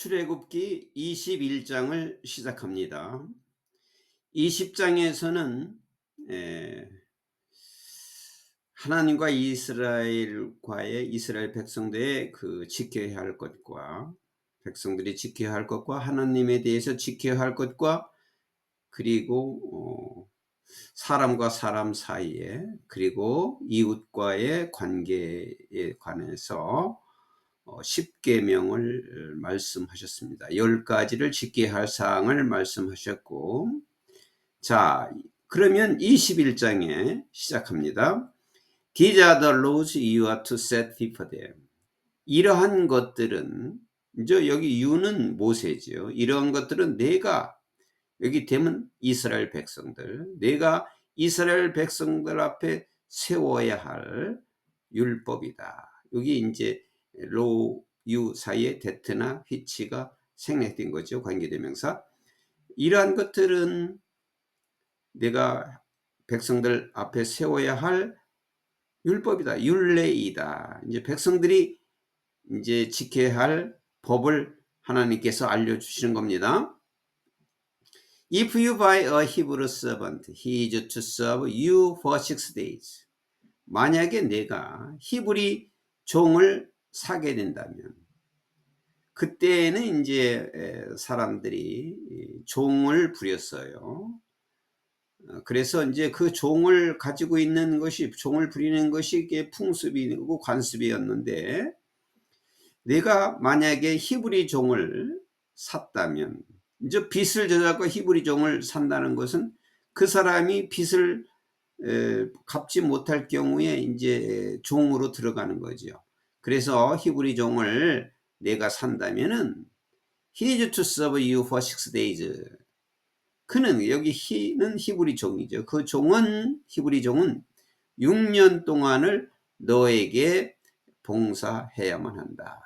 출애굽기 21장을 시작합니다. 20장에서는 하나님과 이스라엘 백성들의 그 지켜야 할 것과 백성들이 지켜야 할 것과 하나님에 대해서 지켜야 할 것과 그리고 사람과 사람 사이에 그리고 이웃과의 관계에 관해서 10계명을 말씀하셨습니다. 10가지를 지켜야 할 사항을 말씀하셨고, 자, 그러면 21장에 시작합니다. These are the laws you are to set before them. 이러한 것들은, 이제 여기 유는 모세죠. 이러한 것들은 내가, 여기 되면 이스라엘 백성들, 내가 이스라엘 백성들 앞에 세워야 할 율법이다. 여기 이제 로, 유 사이에 데트나 휘치가 생략된 거죠. 관계대명사. 이러한 것들은 내가 백성들 앞에 세워야 할 율법이다. 율례이다. 이제 백성들이 이제 지켜야 할 법을 하나님께서 알려주시는 겁니다. If you buy a Hebrew servant, he is to serve you for 6 days. 만약에 내가 히브리 종을 사게 된다면 그때는 이제 사람들이 종을 부렸어요. 그래서 이제 그 종을 가지고 있는 것이 종을 부리는 것이 이게 풍습이고 관습이었는데 내가 만약에 히브리 종을 샀다면 이제 빚을 져갖고 히브리 종을 산다는 것은 그 사람이 빚을 갚지 못할 경우에 이제 종으로 들어가는 거죠. 그래서 히브리 종을 내가 산다면은 he is to serve you for 6 days. 그는 여기 he는 히브리 종이죠. 그 종은 히브리 종은 6년 동안을 너에게 봉사해야만 한다.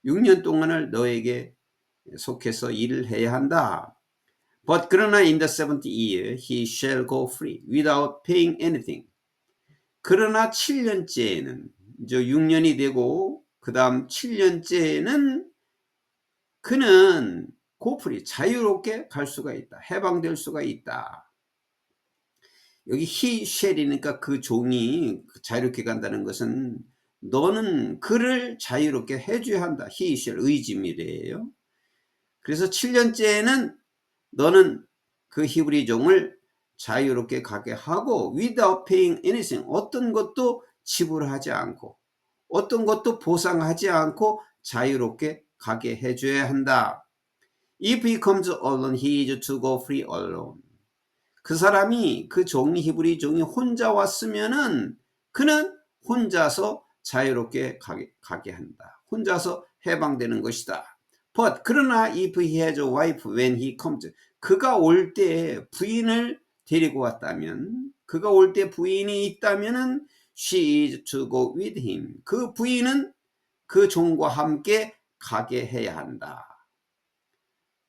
6년 동안을 너에게 속해서 일을 해야 한다. But 그러나 in the 7th year he shall go free without paying anything. 그러나 7년째에는 이제 6년이 되고 그 다음 7년째에는 그는 go free 자유롭게 갈 수가 있다. 해방될 수가 있다. 여기 he shall이니까 그 종이 자유롭게 간다는 것은 너는 그를 자유롭게 해줘야 한다. he shall 의지미래예요. 그래서 7년째에는 너는 그 히브리 종을 자유롭게 가게 하고 without paying anything 어떤 것도 지불하지 않고 어떤 것도 보상하지 않고 자유롭게 가게 해줘야 한다. If he comes alone, he is to go free alone. 그 사람이 그 종이 히브리 종이 혼자 왔으면은 그는 혼자서 자유롭게 가게 한다. 혼자서 해방되는 것이다. But 그러나 if he has a wife when he comes, 그가 올 때 부인을 데리고 왔다면, 그가 올 때 부인이 있다면은 she is to go with him. 그 부인은 그 종과 함께 가게 해야 한다.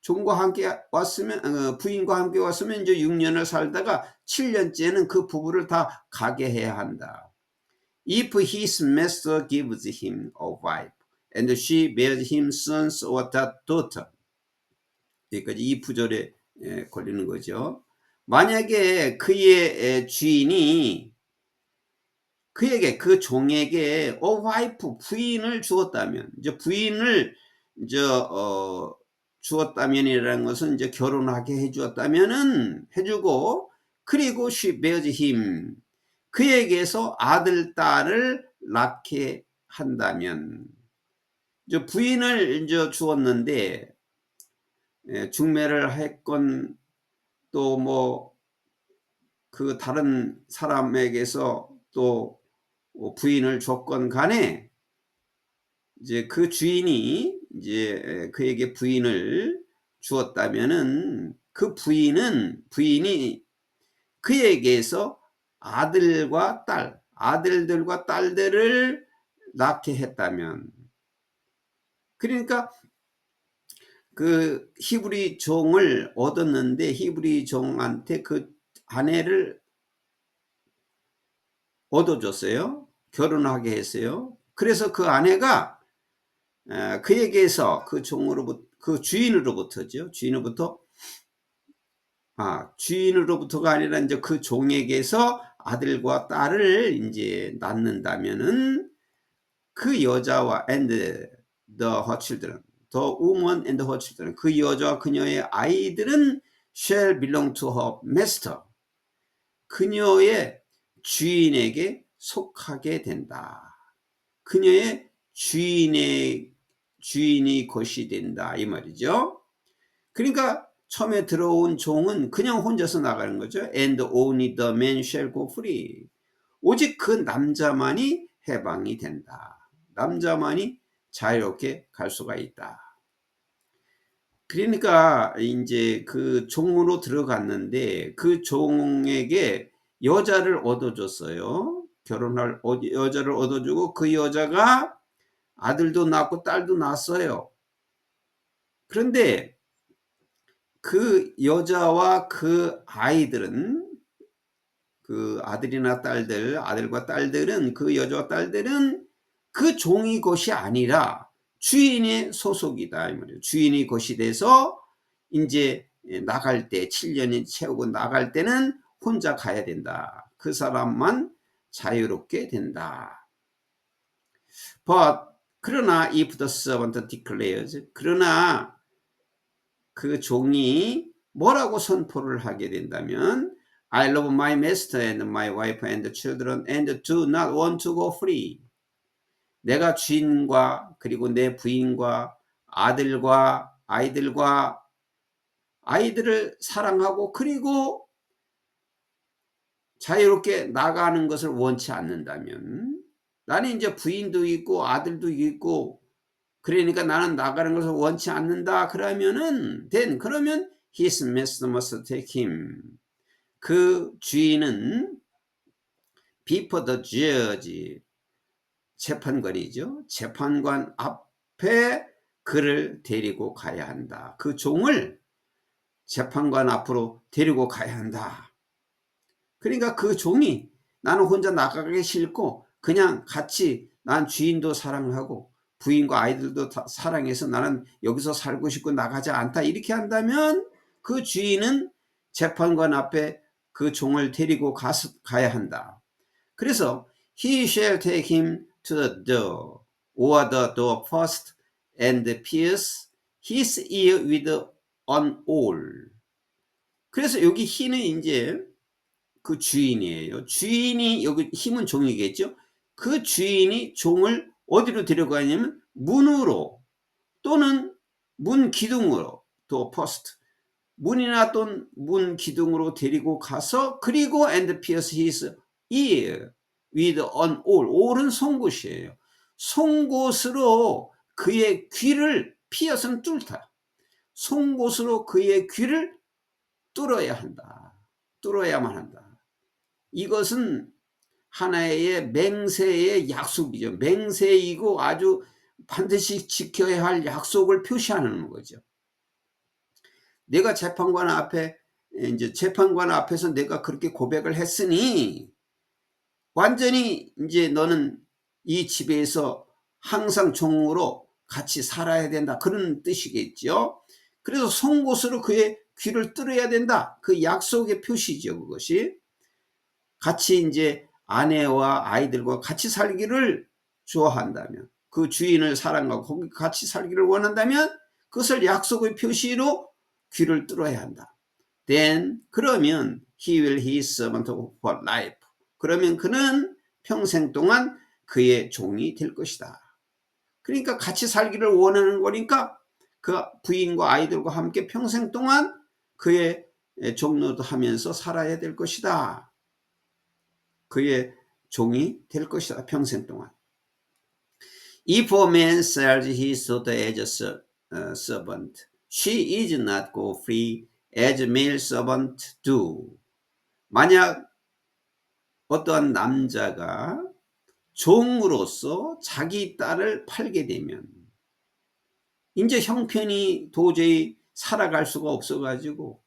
종과 함께 왔으면 부인과 함께 왔으면 이제 6년을 살다가 7년째는 그 부부를 다 가게 해야 한다. If his master gives him a wife and she bears him sons or daughter. 여기까지 이 부절에 걸리는 거죠. 만약에 그의 주인이 그에게 그 종에게 wife 부인을 주었다면 이제 부인을 이제 주었다면이라는 것은 이제 결혼하게 해주었다면은 해주고 그리고 she bears him 그에게서 아들 딸을 낳게 한다면 이제 부인을 이제 주었는데 중매를 했건 또 뭐 그 다른 사람에게서 또 부인을 줬건 간에 이제 그 주인이 이제 그에게 부인을 주었다면은 그 부인이 그에게서 아들과 딸, 아들들과 딸들을 낳게 했다면 그러니까 그 히브리 종을 얻었는데 히브리 종한테 그 아내를 얻어줬어요. 결혼하게 했어요. 그래서 그 아내가 그에게서 그 종으로부터 그 주인으로부터죠. 주인으로부터가 아니라 이제 그 종에게서 아들과 딸을 이제 낳는다면은 그 여자와 and her children, the woman and her children, 그 여자와 그녀의 아이들은 shall belong to her master, 그녀의 주인에게 속하게 된다. 그녀의 주인이 것이 된다 이 말이죠. 그러니까 처음에 들어온 종은 그냥 혼자서 나가는 거죠. And only the man shall go free. 오직 그 남자만이 해방이 된다. 남자만이 자유롭게 갈 수가 있다. 그러니까 이제 그 종으로 들어갔는데 그 종에게 여자를 얻어줬어요. 결혼할 여자를 얻어주고 그 여자가 아들도 낳고 딸도 낳았어요. 그런데 그 여자와 그 아이들은 그 아들과 딸들은 그 여자와 딸들은 그 종이 것이 아니라 주인의 소속이다 이 말이에요. 주인이 것이 돼서 이제 나갈 때 7년이 채우고 나갈 때는 혼자 가야 된다. 그 사람만 자유롭게 된다. But 그러나 if the servant declares, 그러나 그 종이 뭐라고 선포를 하게 된다면 I love my master and my wife and the children and do not want to go free. 내가 주인과 그리고 내 부인과 아이들을 사랑하고 그리고 자유롭게 나가는 것을 원치 않는다면, 나는 이제 부인도 있고 아들도 있고 그러니까 나는 나가는 것을 원치 않는다 그러면 his master must take him. 그 주인은 before the judge, 재판관이죠. 재판관 앞에 그를 데리고 가야 한다. 그 종을 재판관 앞으로 데리고 가야 한다. 그러니까 그 종이 나는 혼자 나가기 싫고 그냥 같이 난 주인도 사랑하고 부인과 아이들도 다 사랑해서 나는 여기서 살고 싶고 나가지 않다 이렇게 한다면 그 주인은 재판관 앞에 그 종을 데리고 가야 한다. 그래서 he shall take him to the door or the door first and pierce his ear with an awl. 그래서 여기 he는 이제 그 주인이에요. 주인이 여기 힘은 종이겠죠. 그 주인이 종을 어디로 데려가냐면 문으로 또는 문 기둥으로, 또 post, 문이나 또는 문 기둥으로 데리고 가서 그리고 and pierce his ear with an awl. aul은 송곳이에요. 송곳으로 그의 귀를, pierce는 뚫다. 송곳으로 그의 귀를 뚫어야 한다. 뚫어야만 한다. 이것은 하나의 맹세의 약속이죠. 맹세이고 아주 반드시 지켜야 할 약속을 표시하는 거죠. 내가 재판관 앞에서 내가 그렇게 고백을 했으니 완전히 이제 너는 이 집에서 항상 종으로 같이 살아야 된다. 그런 뜻이겠죠. 그래서 송곳으로 그의 귀를 뚫어야 된다. 그 약속의 표시죠. 그것이 같이 이제 아내와 아이들과 같이 살기를 좋아한다면, 그 주인을 사랑하고 같이 살기를 원한다면 그것을 약속의 표시로 귀를 뚫어야 한다. Then 그러면 he will his servant for life. 그러면 그는 평생 동안 그의 종이 될 것이다. 그러니까 같이 살기를 원하는 거니까 그 부인과 아이들과 함께 평생 동안 그의 종노도 하면서 살아야 될 것이다. 그의 종이 될 것이다. 평생 동안. If a man sells his daughter as a servant, she is not go free as male servant do. 만약 어떠한 남자가 종으로서 자기 딸을 팔게 되면 이제 형편이 도저히 살아갈 수가 없어가지고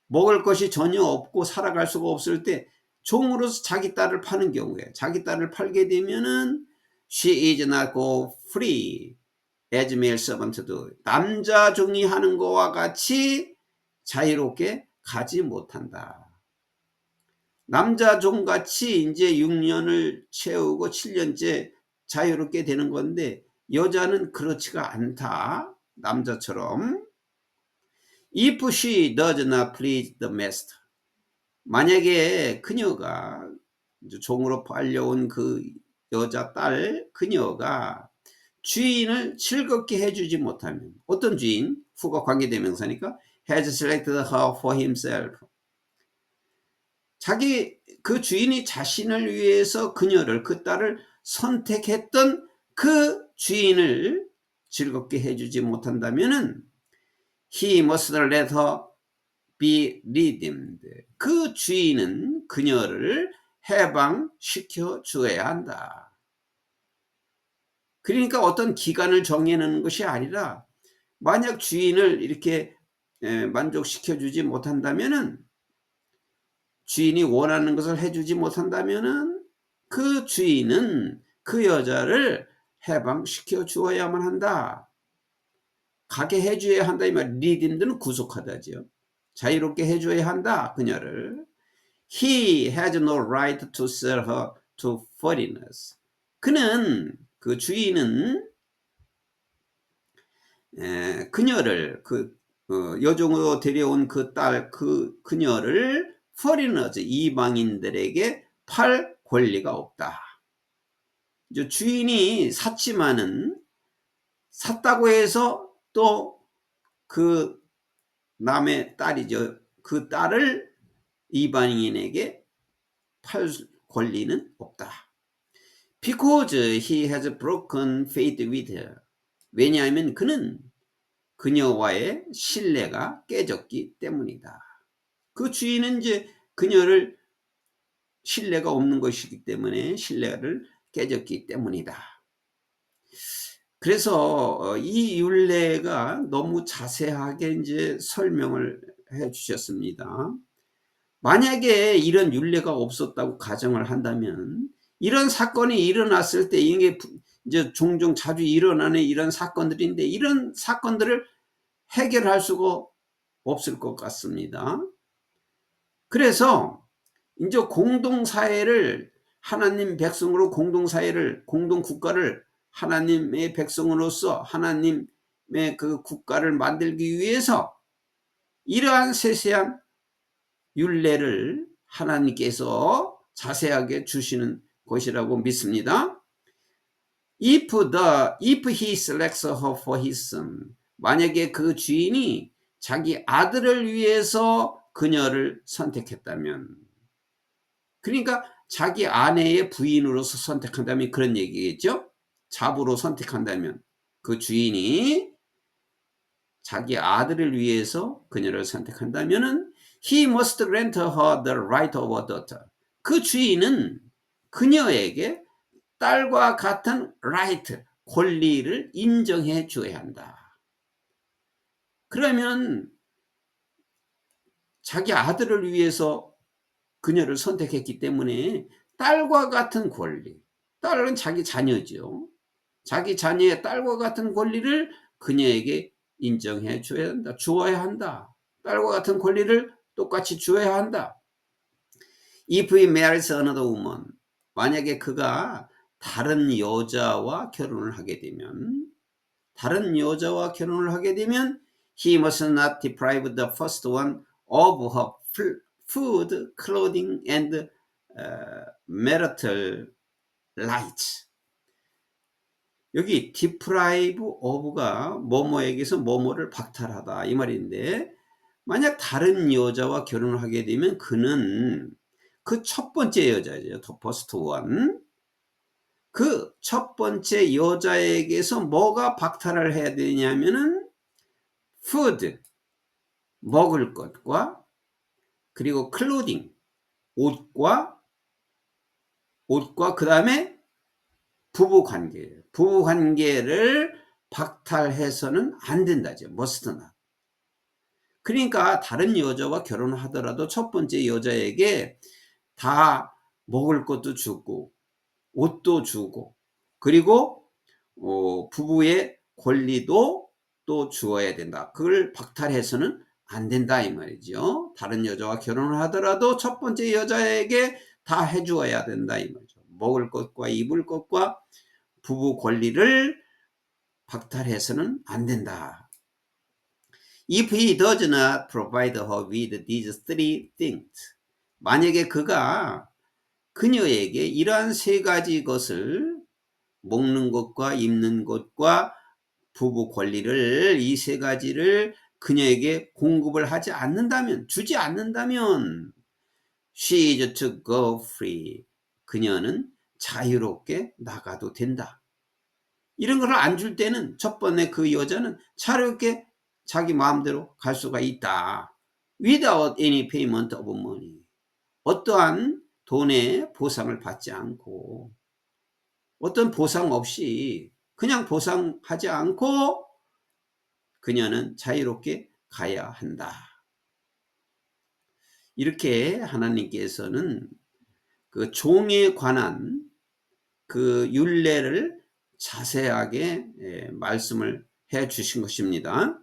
먹을 것이 전혀 없고 살아갈 수가 없을 때 종으로서 자기 딸을 파는 경우에, 자기 딸을 팔게 되면은 she is not go free. as male servant도 남자 종이 하는 거와 같이 자유롭게 가지 못한다. 남자 종같이 이제 6년을 채우고 7년째 자유롭게 되는 건데 여자는 그렇지가 않다. 남자처럼. If she does not please the master. 만약에 그녀가 종으로 팔려온 그 여자 딸 그녀가 주인을 즐겁게 해주지 못하면 어떤 주인? 후가 관계대명사니까 has selected her for himself. 자기 그 주인이 자신을 위해서 그녀를 그 딸을 선택했던 그 주인을 즐겁게 해주지 못한다면은 he must let her be redeemed. 그 주인은 그녀를 해방시켜 주어야 한다. 그러니까 어떤 기간을 정해놓는 것이 아니라 만약 주인을 이렇게 만족시켜 주지 못한다면은 주인이 원하는 것을 해주지 못한다면은 그 주인은 그 여자를 해방시켜 주어야만 한다. 가게 해줘야 한다. 이 말. 리딘드는 구속하다죠. 자유롭게 해줘야 한다. 그녀를. He has no right to sell her to foreigners. 그는 그 주인은 그녀를 그 여종으로 데려온 그 딸 그녀를 foreigners 이방인들에게 팔 권리가 없다. 이제 주인이 샀지만은 샀다고 해서 또 그 남의 딸이죠. 그 딸을 이방인에게 팔 권리는 없다. Because he has broken faith with her. 왜냐하면 그는 그녀와의 신뢰가 깨졌기 때문이다. 그 주인은 이제 그녀를 신뢰가 없는 것이기 때문에 신뢰를 깨졌기 때문이다. 그래서 이 율례가 너무 자세하게 이제 설명을 해 주셨습니다. 만약에 이런 율례가 없었다고 가정을 한다면 이런 사건이 일어났을 때 이게 이제 종종 자주 일어나는 이런 사건들인데 이런 사건들을 해결할 수가 없을 것 같습니다. 그래서 이제 공동사회를 하나님 백성으로 공동사회를 공동국가를 하나님의 백성으로서 하나님의 그 국가를 만들기 위해서 이러한 세세한 율례를 하나님께서 자세하게 주시는 것이라고 믿습니다. If he selects her for his son. 만약에 그 주인이 자기 아들을 위해서 그녀를 선택했다면, 그러니까 자기 아내의 부인으로서 선택한다면 그런 얘기겠죠. 잡으로 선택한다면 그 주인이 자기 아들을 위해서 그녀를 선택한다면은 he must grant her the right of a daughter. 그 주인은 그녀에게 딸과 같은 right, 권리를 인정해 줘야 한다. 그러면 자기 아들을 위해서 그녀를 선택했기 때문에 딸과 같은 권리, 딸은 자기 자녀죠. 자기 자녀의 딸과 같은 권리를 그녀에게 인정해 줘야 한다. 주어야 한다. 딸과 같은 권리를 똑같이 주어야 한다. If he marries another woman. 만약에 그가 다른 여자와 결혼을 하게 되면 he must not deprive the first one of her food, clothing, and marital rights. 여기 deprive of가 뭐뭐에게서 뭐뭐를 박탈하다 이 말인데, 만약 다른 여자와 결혼을 하게 되면 그는 그 첫 번째 여자죠. The first one. 그 첫 번째 여자에게서 뭐가 박탈을 해야 되냐면은 food, 먹을 것과, 그리고 clothing, 옷과 그 다음에 부부관계를 박탈해서는 안 된다죠. must not. 그러니까 다른 여자와 결혼을 하더라도 첫 번째 여자에게 다 먹을 것도 주고 옷도 주고, 그리고 부부의 권리도 또 주어야 된다. 그걸 박탈해서는 안 된다 이 말이죠. 다른 여자와 결혼을 하더라도 첫 번째 여자에게 다 해주어야 된다 이 말이죠. 먹을 것과 입을 것과 부부 권리를 박탈해서는 안 된다. If he does not provide her with these three things, 만약에 그가 그녀에게 이러한 세 가지 것을, 먹는 것과 입는 것과 부부 권리를, 이 세 가지를 그녀에게 공급을 하지 않는다면, 주지 않는다면 she is to go free, 그녀는 자유롭게 나가도 된다. 이런 걸 안 줄 때는 첫 번째 그 여자는 자유롭게 자기 마음대로 갈 수가 있다. Without any payment of money, 어떠한 돈의 보상을 받지 않고, 어떤 보상 없이 그냥 보상하지 않고 그녀는 자유롭게 가야 한다. 이렇게 하나님께서는 그 종에 관한 그 율례를 자세하게 말씀을 해 주신 것입니다.